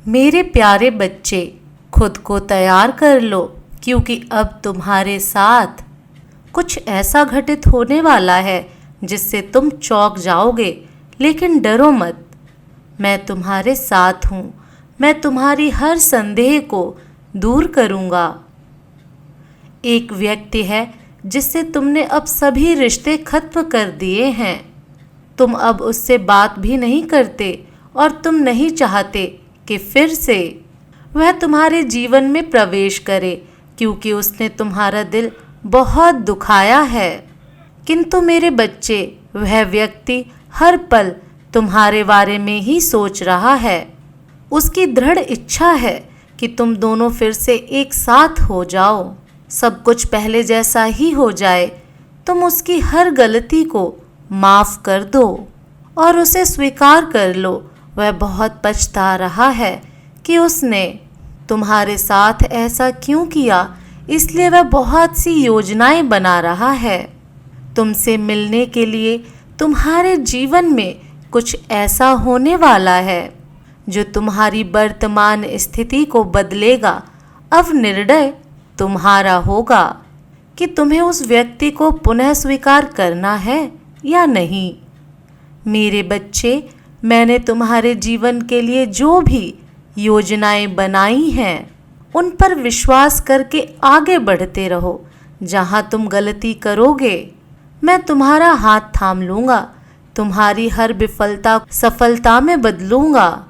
मेरे प्यारे बच्चे, खुद को तैयार कर लो, क्योंकि अब तुम्हारे साथ कुछ ऐसा घटित होने वाला है जिससे तुम चौंक जाओगे। लेकिन डरो मत, मैं तुम्हारे साथ हूँ। मैं तुम्हारी हर संदेह को दूर करूँगा। एक व्यक्ति है जिससे तुमने अब सभी रिश्ते खत्म कर दिए हैं। तुम अब उससे बात भी नहीं करते और तुम नहीं चाहते कि फिर से वह तुम्हारे जीवन में प्रवेश करे, क्योंकि उसने तुम्हारा दिल बहुत दुखाया है। किंतु मेरे बच्चे, वह व्यक्ति हर पल तुम्हारे बारे में ही सोच रहा है। उसकी दृढ़ इच्छा है कि तुम दोनों फिर से एक साथ हो जाओ, सब कुछ पहले जैसा ही हो जाए। तुम उसकी हर गलती को माफ़ कर दो और उसे स्वीकार कर लो। वह बहुत पछता रहा है कि उसने तुम्हारे साथ ऐसा क्यों किया, इसलिए वह बहुत सी योजनाएं बना रहा है। तुमसे मिलने के लिए तुम्हारे जीवन में कुछ ऐसा होने वाला है जो तुम्हारी वर्तमान स्थिति को बदलेगा। अब निर्णय तुम्हारा होगा कि तुम्हें उस व्यक्ति को पुनः स्वीकार करना है या नहीं। मेरे बच्चे, मैंने तुम्हारे जीवन के लिए जो भी योजनाएं बनाई हैं, उन पर विश्वास करके आगे बढ़ते रहो। जहां तुम गलती करोगे, मैं तुम्हारा हाथ थाम लूँगा, तुम्हारी हर विफलता सफलता में बदलूँगा।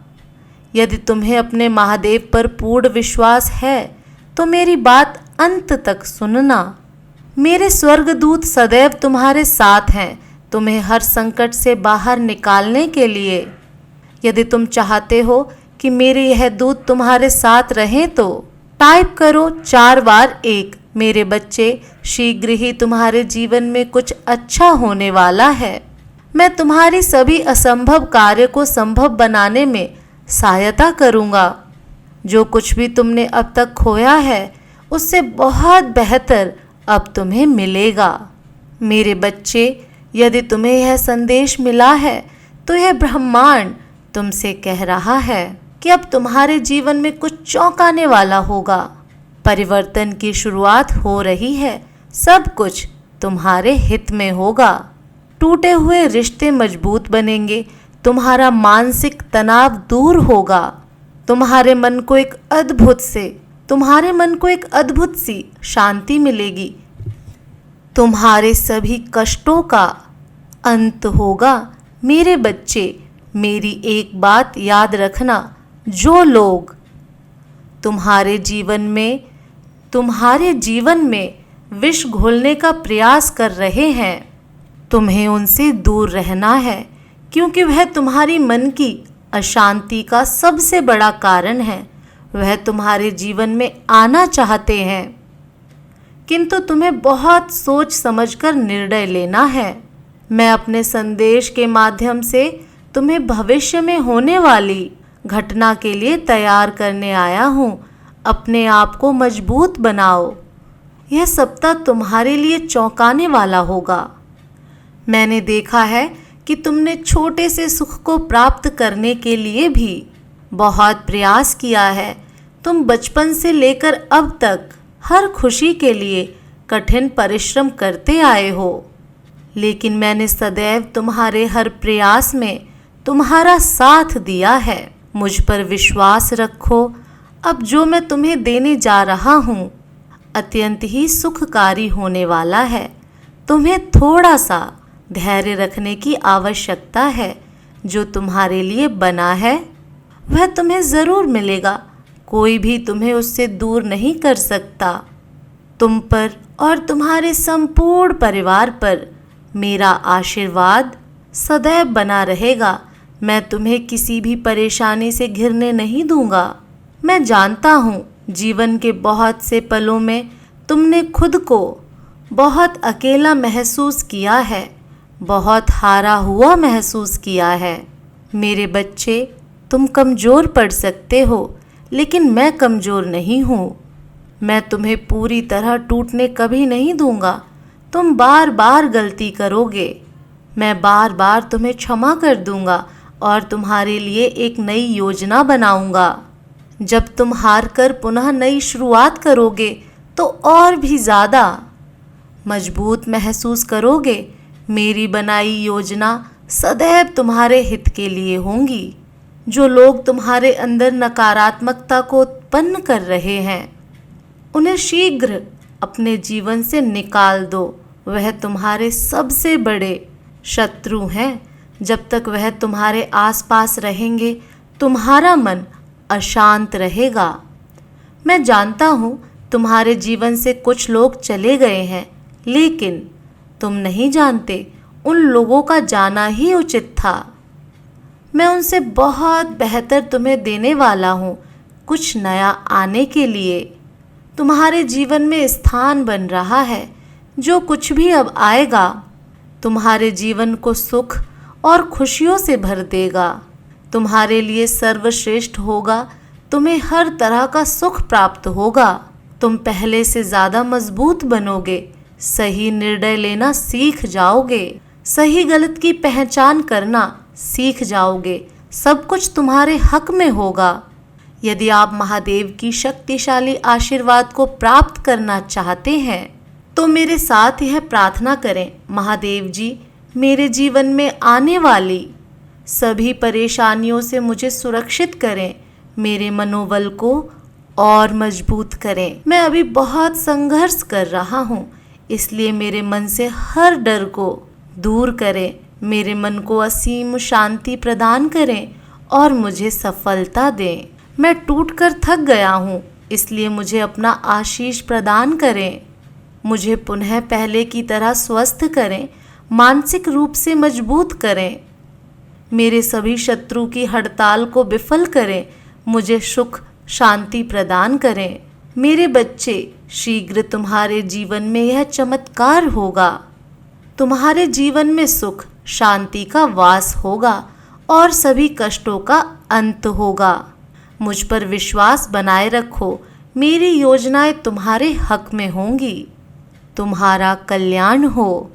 यदि तुम्हें अपने महादेव पर पूर्ण विश्वास है तो मेरी बात अंत तक सुनना। मेरे स्वर्गदूत सदैव तुम्हारे साथ हैं, तुम्हें हर संकट से बाहर निकालने के लिए। यदि तुम चाहते हो कि मेरे यह दूत तुम्हारे साथ रहें तो टाइप करो 4 बार 1। मेरे बच्चे, शीघ्र ही तुम्हारे जीवन में कुछ अच्छा होने वाला है। मैं तुम्हारी सभी असंभव कार्य को संभव बनाने में सहायता करूँगा। जो कुछ भी तुमने अब तक खोया है, उससे बहुत बेहतर अब तुम्हें मिलेगा। मेरे बच्चे, यदि तुम्हें यह संदेश मिला है तो यह ब्रह्मांड तुमसे कह रहा है कि अब तुम्हारे जीवन में कुछ चौंकाने वाला होगा। परिवर्तन की शुरुआत हो रही है। सब कुछ तुम्हारे हित में होगा। टूटे हुए रिश्ते मजबूत बनेंगे। तुम्हारा मानसिक तनाव दूर होगा। तुम्हारे मन को एक अद्भुत सी शांति मिलेगी। तुम्हारे सभी कष्टों का अंत होगा। मेरे बच्चे, मेरी एक बात याद रखना, जो लोग तुम्हारे जीवन में विष घोलने का प्रयास कर रहे हैं, तुम्हें उनसे दूर रहना है, क्योंकि वह तुम्हारी मन की अशांति का सबसे बड़ा कारण है। वह तुम्हारे जीवन में आना चाहते हैं, किंतु तुम्हें बहुत सोच समझकर निर्णय लेना है। मैं अपने संदेश के माध्यम से तुम्हें भविष्य में होने वाली घटना के लिए तैयार करने आया हूँ। अपने आप को मजबूत बनाओ। यह सप्ताह तुम्हारे लिए चौंकाने वाला होगा। मैंने देखा है कि तुमने छोटे से सुख को प्राप्त करने के लिए भी बहुत प्रयास किया है। तुम बचपन से लेकर अब तक हर खुशी के लिए कठिन परिश्रम करते आए हो, लेकिन मैंने सदैव तुम्हारे हर प्रयास में तुम्हारा साथ दिया है। मुझ पर विश्वास रखो। अब जो मैं तुम्हें देने जा रहा हूँ अत्यंत ही सुखकारी होने वाला है। तुम्हें थोड़ा सा धैर्य रखने की आवश्यकता है। जो तुम्हारे लिए बना है वह तुम्हें ज़रूर मिलेगा। कोई भी तुम्हें उससे दूर नहीं कर सकता। तुम पर और तुम्हारे संपूर्ण परिवार पर मेरा आशीर्वाद सदैव बना रहेगा। मैं तुम्हें किसी भी परेशानी से घिरने नहीं दूंगा। मैं जानता हूँ जीवन के बहुत से पलों में तुमने खुद को बहुत अकेला महसूस किया है, बहुत हारा हुआ महसूस किया है। मेरे बच्चे, तुम कमज़ोर पड़ सकते हो, लेकिन मैं कमज़ोर नहीं हूँ। मैं तुम्हें पूरी तरह टूटने कभी नहीं दूंगा। तुम बार बार गलती करोगे, मैं बार बार तुम्हें क्षमा कर दूंगा और तुम्हारे लिए एक नई योजना बनाऊंगा। जब तुम हार कर पुनः नई शुरुआत करोगे तो और भी ज़्यादा मजबूत महसूस करोगे। मेरी बनाई योजना सदैव तुम्हारे हित के लिए होंगी। जो लोग तुम्हारे अंदर नकारात्मकता को उत्पन्न कर रहे हैं, उन्हें शीघ्र अपने जीवन से निकाल दो। वह तुम्हारे सबसे बड़े शत्रु हैं। जब तक वह तुम्हारे आसपास रहेंगे, तुम्हारा मन अशांत रहेगा। मैं जानता हूँ तुम्हारे जीवन से कुछ लोग चले गए हैं, लेकिन तुम नहीं जानते उन लोगों का जाना ही उचित था। मैं उनसे बहुत बेहतर तुम्हें देने वाला हूँ, कुछ नया आने के लिए। तुम्हारे जीवन में स्थान बन रहा है। जो कुछ भी अब आएगा, तुम्हारे जीवन को सुख और खुशियों से भर देगा। तुम्हारे लिए सर्वश्रेष्ठ होगा। तुम्हें हर तरह का सुख प्राप्त होगा। तुम पहले से ज़्यादा मजबूत बनोगे। सही निर्णय लेना सीख जाओगे। सही गलत की पहचान करना सीख जाओगे। सब कुछ तुम्हारे हक में होगा। यदि आप महादेव की शक्तिशाली आशीर्वाद को प्राप्त करना चाहते हैं तो मेरे साथ यह प्रार्थना करें। महादेव जी, मेरे जीवन में आने वाली सभी परेशानियों से मुझे सुरक्षित करें। मेरे मनोबल को और मजबूत करें। मैं अभी बहुत संघर्ष कर रहा हूँ, इसलिए मेरे मन से हर डर को दूर करें। मेरे मन को असीम शांति प्रदान करें और मुझे सफलता दें। मैं टूटकर थक गया हूँ, इसलिए मुझे अपना आशीष प्रदान करें। मुझे पुनः पहले की तरह स्वस्थ करें, मानसिक रूप से मजबूत करें। मेरे सभी शत्रु की हड़ताल को विफल करें। मुझे सुख शांति प्रदान करें। मेरे बच्चे, शीघ्र तुम्हारे जीवन में यह चमत्कार होगा। तुम्हारे जीवन में सुख शांति का वास होगा और सभी कष्टों का अंत होगा। मुझ पर विश्वास बनाए रखो। मेरी योजनाएं तुम्हारे हक में होंगी। तुम्हारा कल्याण हो।